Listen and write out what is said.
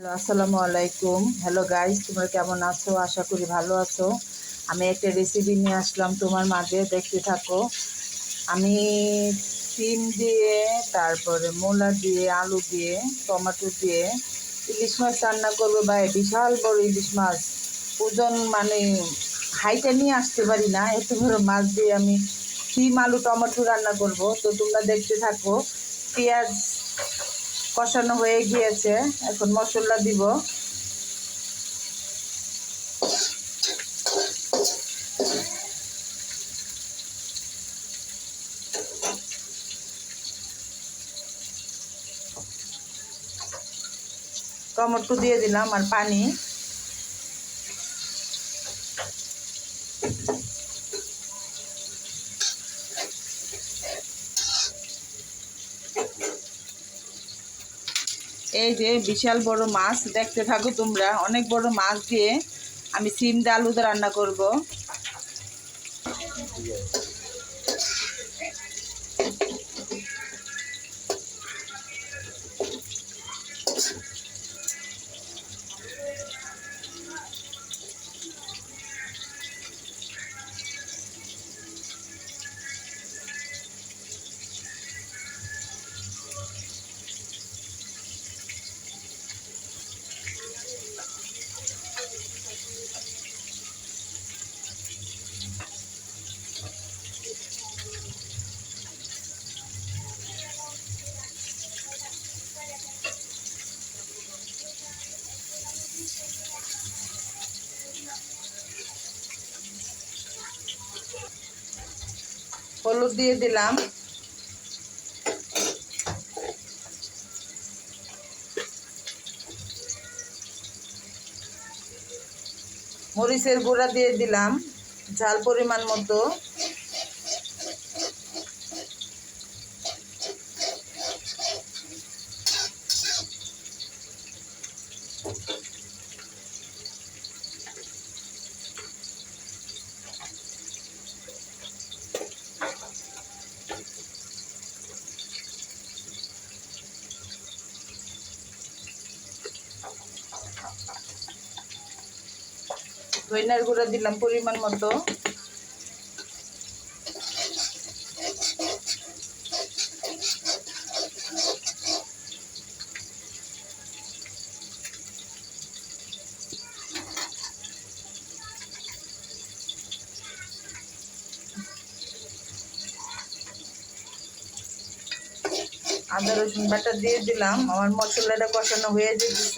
আসসালামু আলাইকুম। Hello guys, তোমরা কেমন আছো? আশা করি ভালো আছো। আমি একটা রেসিপি নিয়ে আসলাম তোমার মাঝে, দেখতে থাকো। আমি সিম দিয়ে, তারপরে মূলা দিয়ে, আলু দিয়ে, টমেটো দিয়ে ইলিশ মাছ রান্না করবো। ভাই, বিশাল বড় ইলিশ মাছ, ওজন মানে হাইটা নিয়ে আসতে পারি না, এত বড় মাছ দিয়ে আমি সিম, আলু, টমেটো রান্না করব। তো তোমরা দেখতে থাকো। পেঁয়াজ কষানো হয়ে গিয়েছে, এখন মশলা দিব। টমেটো দিয়ে দিলাম আর পানি। এই যে বিশাল বড় মাছ, দেখতে থাকো তোমরা। অনেক বড় মাছ দিয়ে আমি সিম দিয়ে আলু দিয়ে রান্না করব। হলুদ দিয়ে দিলাম, মরিচের গুঁড়া দিয়ে দিলাম ঝাল পরিমাণ মতো। ধনিয়ার গুঁড়া দিলাম পরিমাণ মতো। আদা রসুন বাটা দিয়ে দিলাম। আমার মশলাটা কষানো হয়ে যেতেছে।